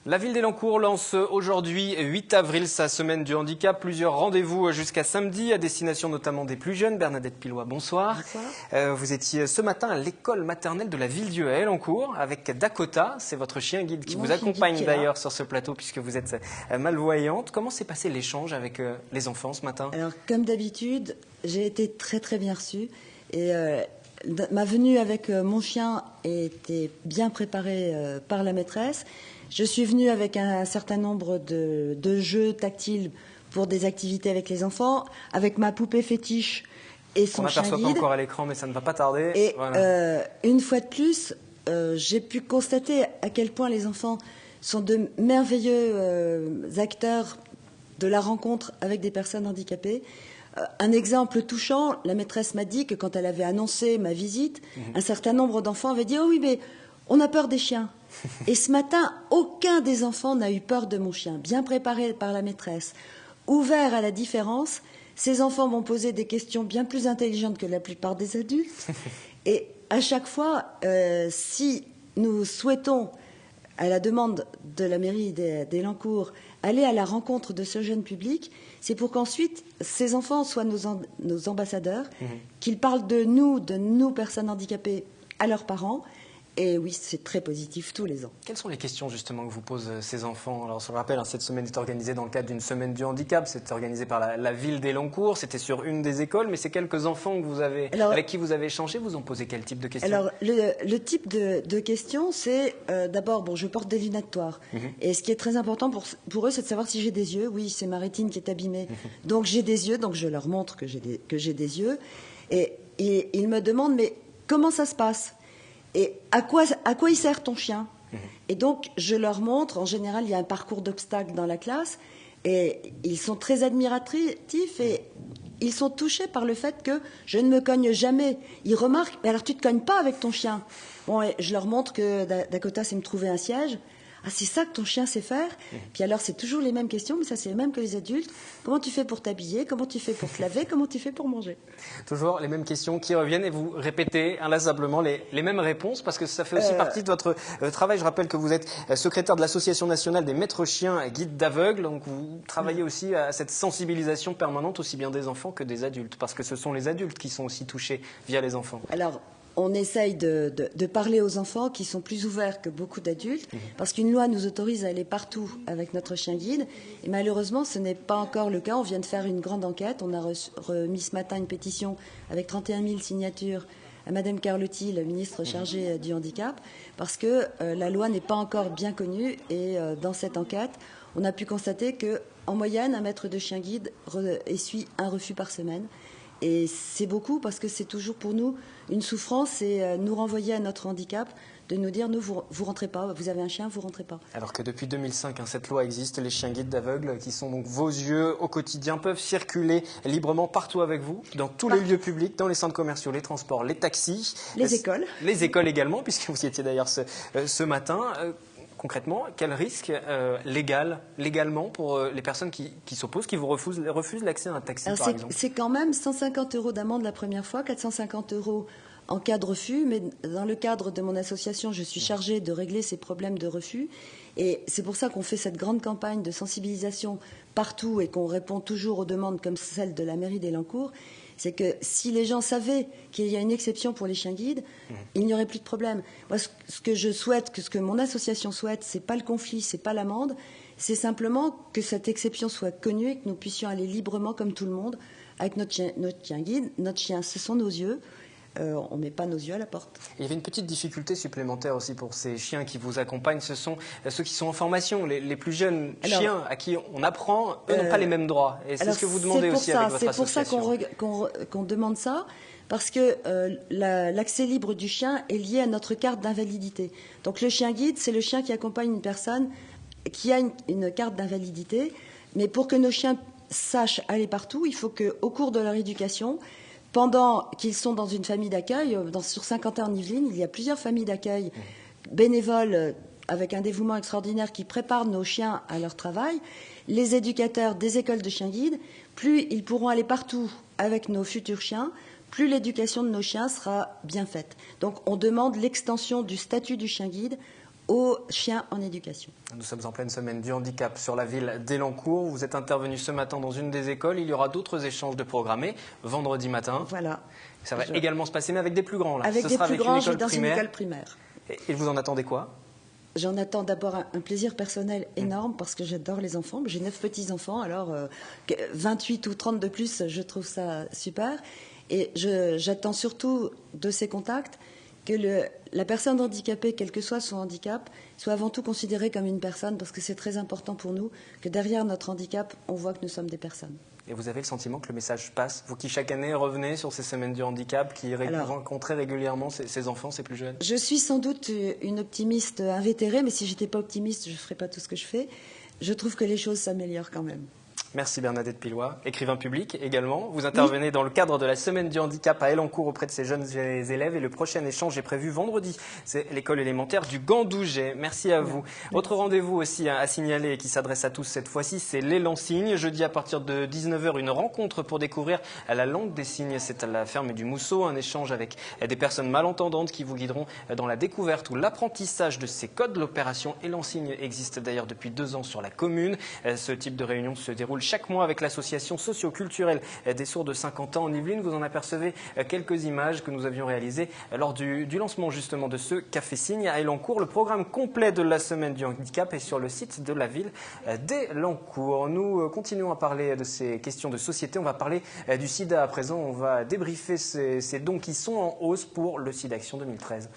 La ville d'Elancourt lance aujourd'hui, 8 avril, sa semaine du handicap. Plusieurs rendez-vous jusqu'à samedi, à destination notamment des plus jeunes. Bernadette Pilois, bonsoir. Bonsoir. Vous étiez ce matin à l'école maternelle de la Ville-Dieu à Elancourt avec Dakota. C'est votre chien guide qui vous accompagne d'ailleurs sur ce plateau puisque vous êtes malvoyante. Comment s'est passé l'échange avec les enfants ce matin? Alors, comme d'habitude, j'ai été très bien reçue. Et ma venue avec mon chien était bien préparée par la maîtresse. Je suis venue avec un certain nombre de jeux tactiles pour des activités avec les enfants, avec ma poupée fétiche et son chien guide. On n'aperçoit pas encore à l'écran, mais ça ne va pas tarder. Et voilà. Une fois de plus, j'ai pu constater à quel point les enfants sont de merveilleux acteurs de la rencontre avec des personnes handicapées. Un exemple touchant, la maîtresse m'a dit que quand elle avait annoncé ma visite, un certain nombre d'enfants avaient dit « Oh oui, mais on a peur des chiens ». Et ce matin, aucun des enfants n'a eu peur de mon chien. Bien préparé par la maîtresse, ouvert à la différence, ces enfants m'ont posé des questions bien plus intelligentes que la plupart des adultes. Et à chaque fois, si nous souhaitons, à la demande de la mairie d'Elancourt, aller à la rencontre de ce jeune public, c'est pour qu'ensuite ces enfants soient nos ambassadeurs, qu'ils parlent de nous personnes handicapées, à leurs parents. Et oui, c'est très positif tous les ans. Quelles sont les questions justement que vous posent ces enfants? Alors, je le rappelle, cette semaine est organisée dans le cadre d'une semaine du handicap. C'est organisé par la ville d'Elancourt. C'était sur une des écoles, mais ces quelques enfants que vous avez, avec qui vous avez échangé, vous ont posé quel type de questions? Alors, le type de questions, c'est d'abord, bon, je porte des lunettes noires. Et ce qui est très important pour eux, c'est de savoir si j'ai des yeux. Oui, c'est ma rétine qui est abîmée. Donc, j'ai des yeux, donc je leur montre que j'ai des yeux. Et ils me demandent, mais comment ça se passe? Et à quoi il sert ton chien? Et donc, je leur montre, en général, il y a un parcours d'obstacles dans la classe, et ils sont très admiratifs, et ils sont touchés par le fait que je ne me cogne jamais. Ils remarquent, mais alors tu ne te cognes pas avec ton chien. Bon, et je leur montre que Dakota sait me trouver un siège. Ah, c'est ça que ton chien sait faire? Puis alors, c'est toujours les mêmes questions, mais ça, c'est les mêmes que les adultes. Comment tu fais pour t'habiller? Comment tu fais pour te laver? Comment tu fais pour manger? Toujours les mêmes questions qui reviennent et vous répétez inlassablement les mêmes réponses parce que ça fait aussi partie de votre travail. Je rappelle que vous êtes secrétaire de l'Association nationale des maîtres chiens et guides d'aveugles. Donc, vous travaillez aussi à cette sensibilisation permanente, aussi bien des enfants que des adultes, parce que ce sont les adultes qui sont aussi touchés via les enfants. Alors, on essaye de parler aux enfants qui sont plus ouverts que beaucoup d'adultes, parce qu'une loi nous autorise à aller partout avec notre chien guide. Et malheureusement, ce n'est pas encore le cas. On vient de faire une grande enquête. On a remis ce matin une pétition avec 31 000 signatures à Madame Carlotti, la ministre chargée du handicap, parce que la loi n'est pas encore bien connue. Et dans cette enquête, on a pu constater qu'en moyenne, un maître de chien guide essuie un refus par semaine. Et c'est beaucoup parce que c'est toujours pour nous une souffrance et nous renvoyer à notre handicap, de nous dire, nous, vous rentrez pas, vous avez un chien, vous rentrez pas. Alors que depuis 2005, cette loi existe, les chiens guides d'aveugles, qui sont donc vos yeux au quotidien, peuvent circuler librement partout avec vous, dans tous les lieux publics, dans les centres commerciaux, les transports, les taxis. Les écoles. Les écoles également, puisque vous y étiez d'ailleurs ce matin. Concrètement, quel risque légalement pour les personnes qui s'opposent, qui vous refusent l'accès à un taxi, par exemple? C'est quand même 150 € d'amende la première fois, 450 € en cas de refus, mais dans le cadre de mon association, je suis chargée de régler ces problèmes de refus. Et c'est pour ça qu'on fait cette grande campagne de sensibilisation partout et qu'on répond toujours aux demandes comme celle de la mairie d'Elancourt. C'est que si les gens savaient qu'il y a une exception pour les chiens guides, il n'y aurait plus de problème. Moi, ce que je souhaite, ce que mon association souhaite, c'est pas le conflit, c'est pas l'amende, c'est simplement que cette exception soit connue et que nous puissions aller librement comme tout le monde avec notre chien guide. Notre chien, ce sont nos yeux. On ne met pas nos yeux à la porte. Il y avait une petite difficulté supplémentaire aussi pour ces chiens qui vous accompagnent. Ce sont ceux qui sont en formation, les plus jeunes chiens à qui on apprend, eux n'ont pas les mêmes droits. Et c'est ce que vous demandez aussi avec votre association. C'est pour ça qu'on demande ça, parce que l'accès libre du chien est lié à notre carte d'invalidité. Donc le chien guide, c'est le chien qui accompagne une personne qui a une carte d'invalidité. Mais pour que nos chiens sachent aller partout, il faut qu'au cours de leur éducation, pendant qu'ils sont dans une famille d'accueil, sur Saint-Quentin-en-Yvelines, il y a plusieurs familles d'accueil bénévoles avec un dévouement extraordinaire qui préparent nos chiens à leur travail. Les éducateurs des écoles de chiens guides, plus ils pourront aller partout avec nos futurs chiens, plus l'éducation de nos chiens sera bien faite. Donc on demande l'extension du statut du chien guide aux chiens en éducation. Nous sommes en pleine semaine du handicap sur la ville d'Élancourt. Vous êtes intervenu ce matin dans une des écoles. Il y aura d'autres échanges de programmés vendredi matin. Voilà. Ça va également se passer, mais avec des plus grands. Là. Avec des plus grands, dans une école primaire. Et vous en attendez quoi? J'en attends d'abord un plaisir personnel énorme parce que j'adore les enfants. J'ai 9 petits-enfants, alors 28 ou 30 de plus, je trouve ça super. Et j'attends surtout de ces contacts que la personne handicapée, quel que soit son handicap, soit avant tout considérée comme une personne, parce que c'est très important pour nous que derrière notre handicap, on voit que nous sommes des personnes. Et vous avez le sentiment que le message passe? Vous qui chaque année revenez sur ces semaines du handicap, qui rencontrez régulièrement ces enfants, ces plus jeunes? Je suis sans doute une optimiste invétérée, mais si je n'étais pas optimiste, je ne ferais pas tout ce que je fais. Je trouve que les choses s'améliorent quand même. Merci Bernadette Pilois, écrivain public également. Vous intervenez dans le cadre de la semaine du handicap à Élancourt auprès de ces jeunes élèves et le prochain échange est prévu vendredi. C'est l'école élémentaire du Gandouget. Merci à vous. Autre rendez-vous aussi à signaler qui s'adresse à tous cette fois-ci, c'est l'élan signe. Jeudi à partir de 19h, une rencontre pour découvrir la langue des signes. C'est à la ferme du Mousseau, un échange avec des personnes malentendantes qui vous guideront dans la découverte ou l'apprentissage de ces codes. L'opération élan signe existe d'ailleurs depuis 2 ans sur la commune. Ce type de réunion se déroule chaque mois avec l'association socio-culturelle des sourds de Saint-Quentin en Yvelines. Vous en apercevez quelques images que nous avions réalisées lors du lancement justement de ce Café Signe à Élancourt. Le programme complet de la semaine du handicap est sur le site de la ville d'Élancourt. Nous continuons à parler de ces questions de société. On va parler du sida à présent. On va débriefer ces dons qui sont en hausse pour le SIDAction 2013.